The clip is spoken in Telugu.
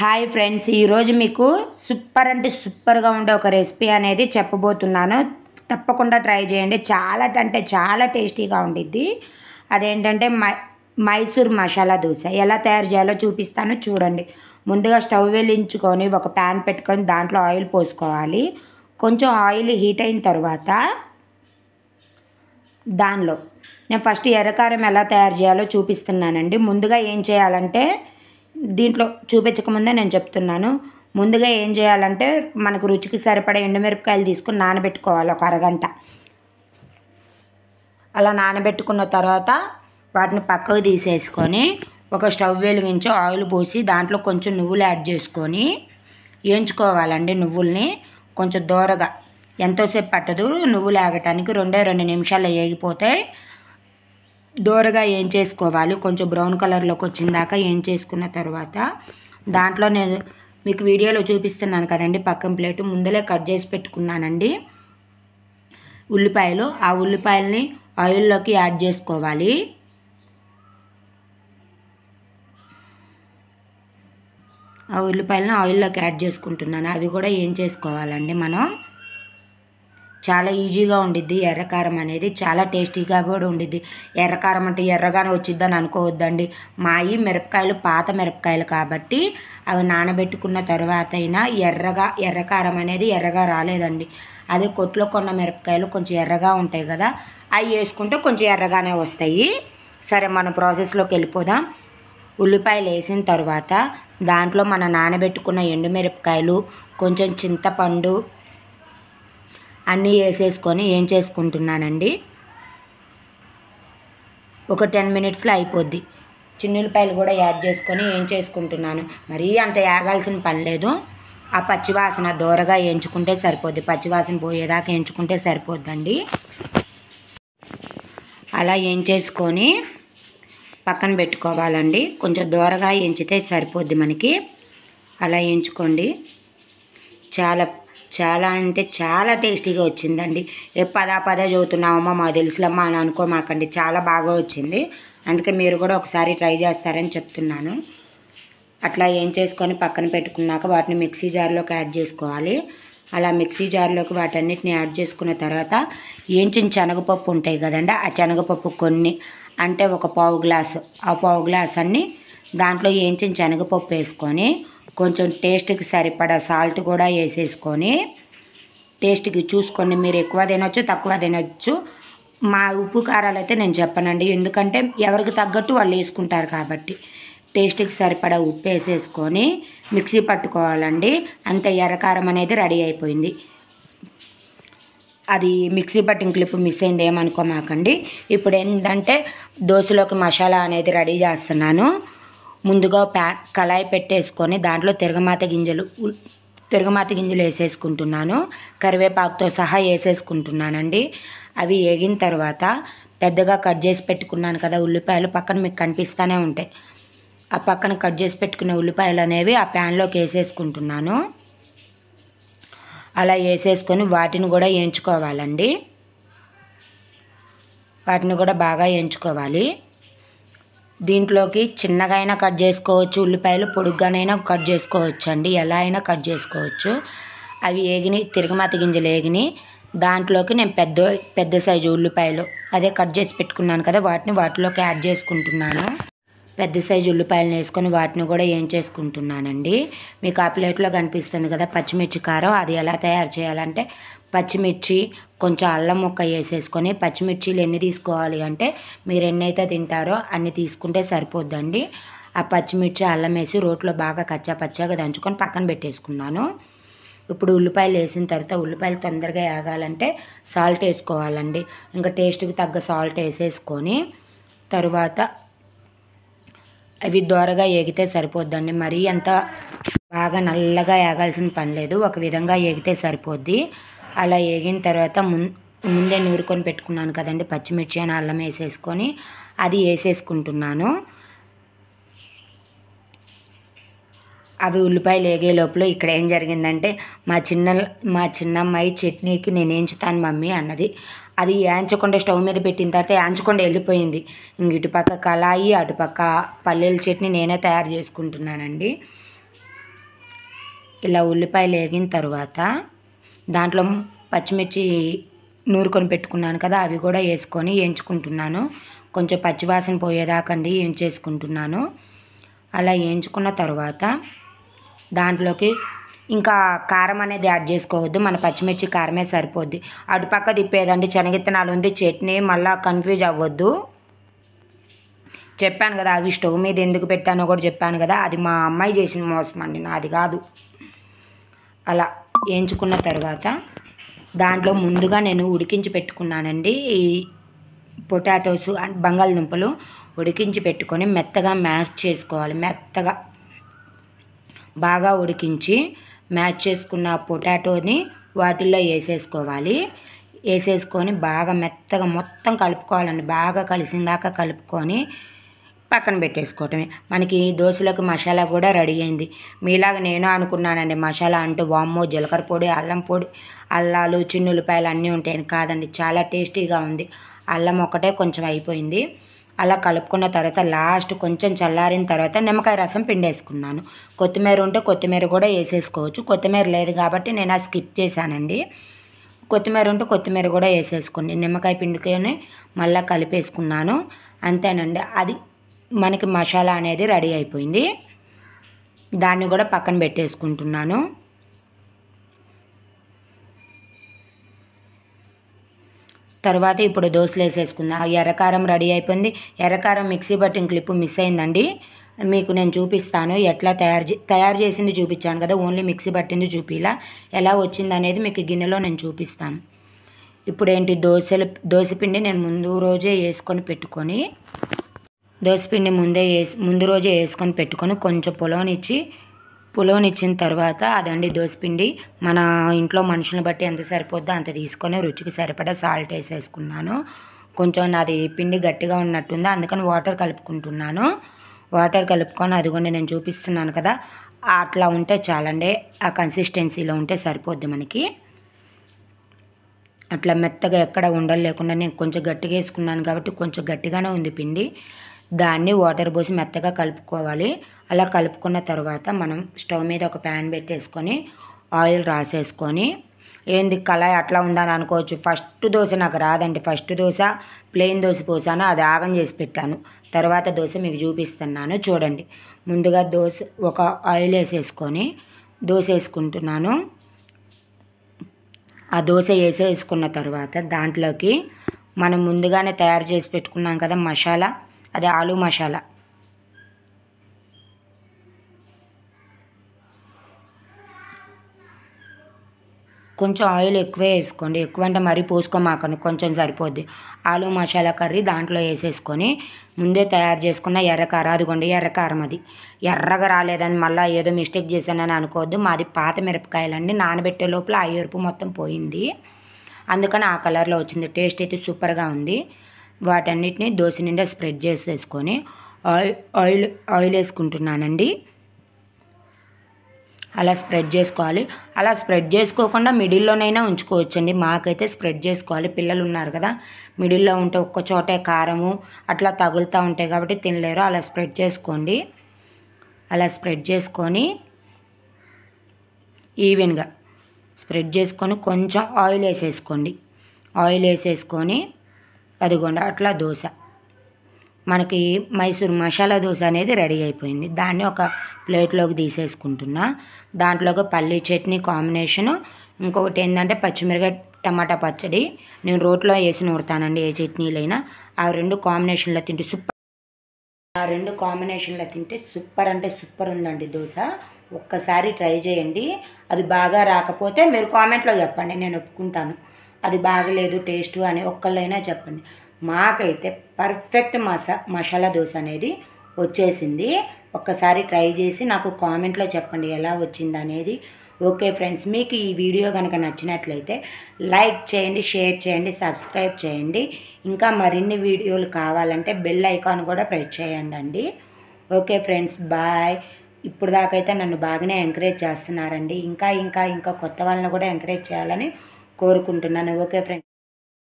హాయ్ ఫ్రెండ్స్, ఈరోజు మీకు సూపర్ అంటే సూపర్గా ఉండే ఒక రెసిపీ అనేది చెప్పబోతున్నాను. తప్పకుండా ట్రై చేయండి. చాలా అంటే చాలా టేస్టీగా ఉండిద్ది. అదేంటంటే మైసూర్ మసాలా దోశ ఎలా తయారు చేయాలో చూపిస్తాను, చూడండి. ముందుగా స్టవ్ వెలిగించుకొని ఒక ప్యాన్ పెట్టుకొని దాంట్లో ఆయిల్ పోసుకోవాలి. కొంచెం ఆయిల్ హీట్ అయిన తర్వాత దానిలో నేను ఫస్ట్ ఎర్రకారం ఎలా తయారు చేయాలో చూపిస్తున్నానండి. ముందుగా ఏం చేయాలంటే, దీంట్లో చూపించకముందే నేను చెప్తున్నాను. ముందుగా ఏం చేయాలంటే, మనకు రుచికి సరిపడే ఎండుమిరపకాయలు తీసుకుని నానబెట్టుకోవాలి ఒక అరగంట. అలా నానబెట్టుకున్న తర్వాత వాటిని పక్కకు తీసేసుకొని ఒక స్టవ్ వెలిగించి ఆయిల్ పోసి దాంట్లో కొంచెం నువ్వులు యాడ్ చేసుకొని వేయించుకోవాలండి. నువ్వుల్ని కొంచెం దూరగా, ఎంతోసేపు పట్టదు నువ్వులు ఆగటానికి, 2 నిమిషాలు వేగిపోతాయి. దూరగా వేయించేసుకోవాలి. కొంచెం బ్రౌన్ కలర్లోకి వచ్చిన దాకా వేయించేసుకున్న తర్వాత దాంట్లో నేను మీకు వీడియోలో చూపిస్తున్నాను కదండి, పక్కన ప్లేటు ముందలే కట్ చేసి పెట్టుకున్నానండి ఉల్లిపాయలు. ఆ ఉల్లిపాయలని ఆయిల్లోకి యాడ్ చేసుకోవాలి. ఆ ఉల్లిపాయలను ఆయిల్లోకి యాడ్ చేసుకుంటున్నాను. అవి కూడా ఏం చేసుకోవాలండి మనం. చాలా ఈజీగా ఉండిద్ది ఎర్రకారం అనేది, చాలా టేస్టీగా కూడా ఉండిద్ది. ఎర్రకారం అంటే ఎర్రగానే వచ్చిద్దని అనుకోవద్దండి. మాయి మిరపకాయలు పాత మిరపకాయలు కాబట్టి అవి నానబెట్టుకున్న తర్వాత అయినా ఎర్రకారం అనేది ఎర్రగా రాలేదండి. అదే కొట్లో కొన్న మిరపకాయలు కొంచెం ఎర్రగా ఉంటాయి కదా, అవి వేసుకుంటే కొంచెం ఎర్రగానే వస్తాయి. సరే, మన ప్రాసెస్లోకి వెళ్ళిపోదాం. ఉల్లిపాయలు వేసిన తర్వాత దాంట్లో మన నానబెట్టుకున్న ఎండుమిరపకాయలు, కొంచెం చింతపండు అన్నీ వేసేసుకొని ఏం చేసుకుంటున్నానండి. ఒక 10 మినిట్స్లో అయిపోద్ది. చిన్నులపాయలు కూడా యాడ్ చేసుకొని ఏం చేసుకుంటున్నాను. మరీ అంత వేగాల్సిన పని లేదు. ఆ పచ్చివాసన దూరగా వేయించుకుంటే సరిపోద్ది. పచ్చివాసన పోయేదాకా వేయించుకుంటే సరిపోద్దండి. అలా ఏం చేసుకొని పక్కన పెట్టుకోవాలండి. కొంచెం దూరగా వేయించితే సరిపోద్ది మనకి. అలా వేయించుకోండి. చాలా అంటే చాలా టేస్టీగా వచ్చిందండి. పదే చదువుతున్నామమ్మా మాకు తెలుసులమ్మా అని అనుకోమాకండి, చాలా బాగా వచ్చింది. అందుకే మీరు కూడా ఒకసారి ట్రై చేస్తారని చెప్తున్నాను. అట్లా ఏం చేసుకొని పక్కన పెట్టుకున్నాక వాటిని మిక్సీ జార్లోకి యాడ్ చేసుకోవాలి. అలా మిక్సీ జార్లోకి వాటన్నిటిని యాడ్ చేసుకున్న తర్వాత ఏంచిన శనగపప్పు ఉంటాయి కదండి, ఆ శనగపప్పు కొన్ని అంటే ఒక పావు గ్లాసు, ఆ పావు గ్లాస్ అన్ని దాంట్లో ఏంచిన శనగపప్పు వేసుకొని కొంచెం టేస్ట్కి సరిపడా సాల్ట్ కూడా వేసేసుకొని టేస్ట్కి చూసుకొని మీరు ఎక్కువ తినొచ్చు తక్కువ తినొచ్చు. మా ఉప్పు కారాలు అయితే నేను చెప్పనండి, ఎందుకంటే ఎవరికి తగ్గట్టు వాళ్ళు వేసుకుంటారు కాబట్టి. టేస్ట్కి సరిపడా ఉప్పు వేసేసుకొని మిక్సీ పట్టుకోవాలండి. అంతే, ఎర్రకారం అనేది రెడీ అయిపోయింది. అది మిక్సీ పట్టిన క్లిప్ మిస్ అయింది ఏమనుకోమాకండి. ఇప్పుడు ఏంటంటే దోశలోకి మసాలా అనేది రెడీ చేస్తున్నాను. ముందుగా కళాయి పెట్టేసుకొని దాంట్లో తిరగమాత గింజలు వేసేసుకుంటున్నాను. కరివేపాకుతో సహా వేసేసుకుంటున్నానండి. అవి వేగిన తర్వాత పెద్దగా కట్ చేసి పెట్టుకున్నాను కదా ఉల్లిపాయలు, పక్కన మీకు కనిపిస్తూనే ఉంటాయి. ఆ పక్కన కట్ చేసి పెట్టుకున్న ఉల్లిపాయలు అనేవి ఆ ప్యాన్లోకి వేసేసుకుంటున్నాను. అలా వేసేసుకొని వాటిని కూడా వేయించుకోవాలండి. వాటిని కూడా బాగా వేయించుకోవాలి. దీంట్లోకి చిన్నగా అయినా కట్ చేసుకోవచ్చు, ఉల్లిపాయలు పొడుగ్గానైనా కట్ చేసుకోవచ్చు అండి, ఎలా అయినా కట్ చేసుకోవచ్చు. అవి వేగినాయి, తిరగమాత గింజలు వేగినాయి. దాంట్లోకి నేను పెద్ద సైజు ఉల్లిపాయలు అదే కట్ చేసి పెట్టుకున్నాను కదా, వాటిలోకి యాడ్ చేసుకుంటున్నాను. పెద్ద సైజు ఉల్లిపాయలను వేసుకొని వాటిని కూడా ఏం చేసుకుంటున్నానండి. మీకు ఆ ప్లేట్లో కనిపిస్తుంది కదా పచ్చిమిర్చి కారం, అది ఎలా తయారు చేయాలంటే, పచ్చిమిర్చి కొంచెం అల్లం ముక్క వేసేసుకొని, పచ్చిమిర్చీలు ఎన్ని తీసుకోవాలి అంటే మీరు ఎన్నైతే తింటారో అన్ని తీసుకుంటే సరిపోద్దండి. ఆ పచ్చిమిర్చి అల్లం వేసి రోట్లో బాగా పచ్చాగా దంచుకొని పక్కన పెట్టేసుకున్నాను. ఇప్పుడు ఉల్లిపాయలు వేసిన తర్వాత ఉల్లిపాయలు తొందరగా వేగాలంటే సాల్ట్ వేసుకోవాలండి. ఇంకా టేస్ట్కి తగ్గ సాల్ట్ వేసేసుకొని తరువాత అవి దోరగా వేగితే సరిపోద్దండి. మరీ అంత బాగా నల్లగా వేగాల్సిన పని లేదు, ఒక విధంగా వేగితే సరిపోద్ది. అలా వేగిన తర్వాత ముందే నూరుకొని పెట్టుకున్నాను కదండి పచ్చిమిర్చి అని అల్లం వేసేసుకొని అది వేసేసుకుంటున్నాను. అవి ఉల్లిపాయలు వేగే లోపల ఇక్కడ ఏం జరిగిందంటే మా చిన్నమ్మాయి చట్నీకి నేను వేయించుతాను మమ్మీ అన్నది. అది వేయించకుండా స్టవ్ మీద పెట్టిన తర్వాత వేయించకుండా వెళ్ళిపోయింది. ఇంక ఇటుపక్క కళాయి, అటుపక్క పల్లీల చట్నీ నేనే తయారు చేసుకుంటున్నానండి. ఇలా ఉల్లిపాయలు వేగిన తర్వాత దాంట్లో పచ్చిమిర్చి నూరుకొని పెట్టుకున్నాను కదా, అవి కూడా వేసుకొని వేయించుకుంటున్నాను. కొంచెం పచ్చివాసన పోయేదాకండి వేయించేసుకుంటున్నాను. అలా వేయించుకున్న తర్వాత దాంట్లోకి ఇంకా కారం అనేది యాడ్ చేసుకోవద్దు, మన పచ్చిమిర్చి కారమే సరిపోద్ది. అటుపక్క తిప్పేదండి, శనగిత్తనాలు ఉంది, చట్నీ, మళ్ళీ కన్ఫ్యూజ్ అవ్వద్దు. చెప్పాను కదా అవి స్టవ్ మీద ఎందుకు పెట్టానో కూడా చెప్పాను కదా, అది మా అమ్మాయి చేసిన మోసం అండి, నాది కాదు. అలా వేయించుకున్న తర్వాత దాంట్లో ముందుగా నేను ఉడికించి పెట్టుకున్నానండి ఈ పొటాటోస్ అండ్ బంగాళదుంపలు ఉడికించి పెట్టుకొని మెత్తగా మ్యాష్ చేసుకోవాలి. మెత్తగా బాగా ఉడికించి మ్యాష్ చేసుకున్న పొటాటోని వాటిల్లో వేసేసుకోవాలి. వేసేసుకొని బాగా మెత్తగా మొత్తం కలుపుకోవాలండి. బాగా కలిసిందాకా కలుపుకొని పక్కన పెట్టేసుకోవటమే. మనకి దోశలకు మసాలా కూడా రెడీ అయింది. మీలాగా నేను అనుకున్నానండి మసాలా అంటూ వామ్మో జీలకర్ర పొడి, అల్లం పొడి, అల్లాలు, చిన్నుల్లిపాయలు అన్నీ ఉంటాయని. కాదండి, చాలా టేస్టీగా ఉంది. అల్లం ఒకటే కొంచెం అయిపోయింది. అలా కలుపుకున్న తర్వాత లాస్ట్ కొంచెం చల్లారిన తర్వాత నిమ్మకాయ రసం పిండేసుకున్నాను. కొత్తిమీర ఉంటే కొత్తిమీర కూడా వేసేసుకోవచ్చు. కొత్తిమీర లేదు కాబట్టి నేను అది స్కిప్ చేశానండి. కొత్తిమీర ఉంటే కొత్తిమీర కూడా వేసేసుకోండి. నిమ్మకాయ పిండుకొని మళ్ళీ కలిపేసుకున్నాను. అంతేనండి, అది మనకి మసాలా అనేది రెడీ అయిపోయింది. దాన్ని కూడా పక్కన పెట్టేసుకుంటున్నాను. తర్వాత ఇప్పుడు దోశలు వేసేసుకుందాం. ఎర్రకారం రెడీ అయిపోయింది. ఎర్రకారం మిక్సీ బట్టిన క్లిప్ మిస్ అయిందండి, మీకు నేను చూపిస్తాను. ఎట్లా తయారు చేసింది చూపించాను కదా, ఓన్లీ మిక్సీ పట్టింది చూపిలా. ఎలా వచ్చింది అనేది మీకు గిన్నెలో నేను చూపిస్తాను. ఇప్పుడు ఏంటి, దోశపిండి నేను ముందు రోజే వేసుకొని పెట్టుకొని, దోశపిండి ముందు రోజే వేసుకొని పెట్టుకొని కొంచెం పులోనిచ్చిన తర్వాత అదండి దోశపిండి. మన ఇంట్లో మనుషులను బట్టి ఎంత సరిపోద్దో అంత తీసుకొని రుచికి సరిపడా సాల్ట్ వేసేసుకున్నాను. కొంచెం నాది పిండి గట్టిగా ఉన్నట్టుంది, అందుకని వాటర్ కలుపుకుంటున్నాను. వాటర్ కలుపుకొని అదిగోండి నేను చూపిస్తున్నాను కదా, అట్లా ఉంటే చాలండి. ఆ కన్సిస్టెన్సీలో ఉంటే సరిపోద్ది మనకి. అట్లా మెత్తగా ఎక్కడ ఉండలు లేకుండా నేను కొంచెం గట్టిగా వేసుకున్నాను కాబట్టి కొంచెం గట్టిగానే ఉంది పిండి. దాన్ని వాటర్ పోసి మెత్తగా కలుపుకోవాలి. అలా కలుపుకున్న తర్వాత మనం స్టవ్ మీద ఒక ప్యాన్ పెట్టేసుకొని ఆయిల్ రాసేసుకొని, ఏంది కళాయి అట్లా ఉందని అనుకోవచ్చు. ఫస్ట్ దోశ నాకు రాదండి. ఫస్ట్ దోశ ప్లెయిన్ దోశ పోసాను, అది ఆగం చేసి పెట్టాను. తర్వాత దోశ మీకు చూపిస్తున్నాను చూడండి. ముందుగా ఒక ఆయిల్ వేసేసుకొని దోశ వేసుకుంటున్నాను. ఆ దోశ వేసేసుకున్న తర్వాత దాంట్లోకి మనం ముందుగానే తయారు చేసి పెట్టుకున్నాం కదా మసాలా, అది ఆలు మసాలా. కొంచెం ఆయిల్ ఎక్కువే వేసుకోండి, ఎక్కువ అంటే మరీ పోసుకోమాకండి, కొంచెం సరిపోద్ది. ఆలు మసాలా కర్రీ దాంట్లో వేసేసుకొని ముందే తయారు చేసుకున్న ఎర్రకారం, అదిగోండి ఎర్రకారం. అది ఎర్రగా రాలేదని మళ్ళీ ఏదో మిస్టేక్ చేశానని అనుకోవద్దు. మాది పాత మిరపకాయలండి, నానబెట్టే లోపల ఆ ఎరుపు మొత్తం పోయింది, అందుకని ఆ కలర్లో వచ్చింది. టేస్ట్ అయితే సూపర్గా ఉంది. వాటన్నిటిని దోశ నిండా స్ప్రెడ్ చేసేసుకొని ఆయిల్ వేసుకుంటున్నానండి. అలా స్ప్రెడ్ చేసుకోవాలి. అలా స్ప్రెడ్ చేసుకోకుండా మిడిల్లోనైనా ఉంచుకోవచ్చండి. మాకైతే స్ప్రెడ్ చేసుకోవాలి, పిల్లలు ఉన్నారు కదా, మిడిల్లో ఉంటే ఒక్క చోటే కారము అట్లా తగులుతూ ఉంటాయి కాబట్టి తినలేరు. అలా స్ప్రెడ్ చేసుకోండి. అలా స్ప్రెడ్ చేసుకొని ఈవెన్గా స్ప్రెడ్ చేసుకొని కొంచెం ఆయిల్ వేసేసుకోండి. ఆయిల్ వేసేసుకొని అదిగోండి అట్లా దోశ మనకి మైసూర్ మసాలా దోశ అనేది రెడీ అయిపోయింది. దాన్ని ఒక ప్లేట్లోకి తీసేసుకుంటున్నా. దాంట్లోకి పల్లీ చట్నీ కాంబినేషను, ఇంకొకటి ఏంటంటే పచ్చిమిరకాయ టమాటా పచ్చడి. నేను రోట్లో వేసి నూరుతానండి ఏ చట్నీలైనా. ఆ రెండు కాంబినేషన్లో తింటే సూపర్ అంటే సూపర్ ఉందండి దోశ. ఒక్కసారి ట్రై చేయండి. అది బాగా రాకపోతే మీరు కామెంట్లో చెప్పండి, నేను ఒప్పుకుంటాను. అది బాగలేదు టేస్ట్ అని ఒక్కళ్ళైనా చెప్పండి. మాకైతే పర్ఫెక్ట్ మసాలా దోశ అనేది వచ్చేసింది. ఒక్కసారి ట్రై చేసి నాకు కామెంట్లో చెప్పండి ఎలా వచ్చింది అనేది. ఓకే ఫ్రెండ్స్, మీకు ఈ వీడియో కనుక నచ్చినట్లయితే లైక్ చేయండి, షేర్ చేయండి, సబ్స్క్రైబ్ చేయండి. ఇంకా మరిన్ని వీడియోలు కావాలంటే బెల్ ఐకాన్ కూడా ప్రెస్ చేయండి. Okay friends, bye. ఇప్పుడు దాకైతే నన్ను బాగానే ఎంకరేజ్ చేస్తున్నారండి. ఇంకా కొత్త వాళ్ళని కూడా ఎంకరేజ్ చేయాలని కోరుకుంటున్నాను. Okay friends.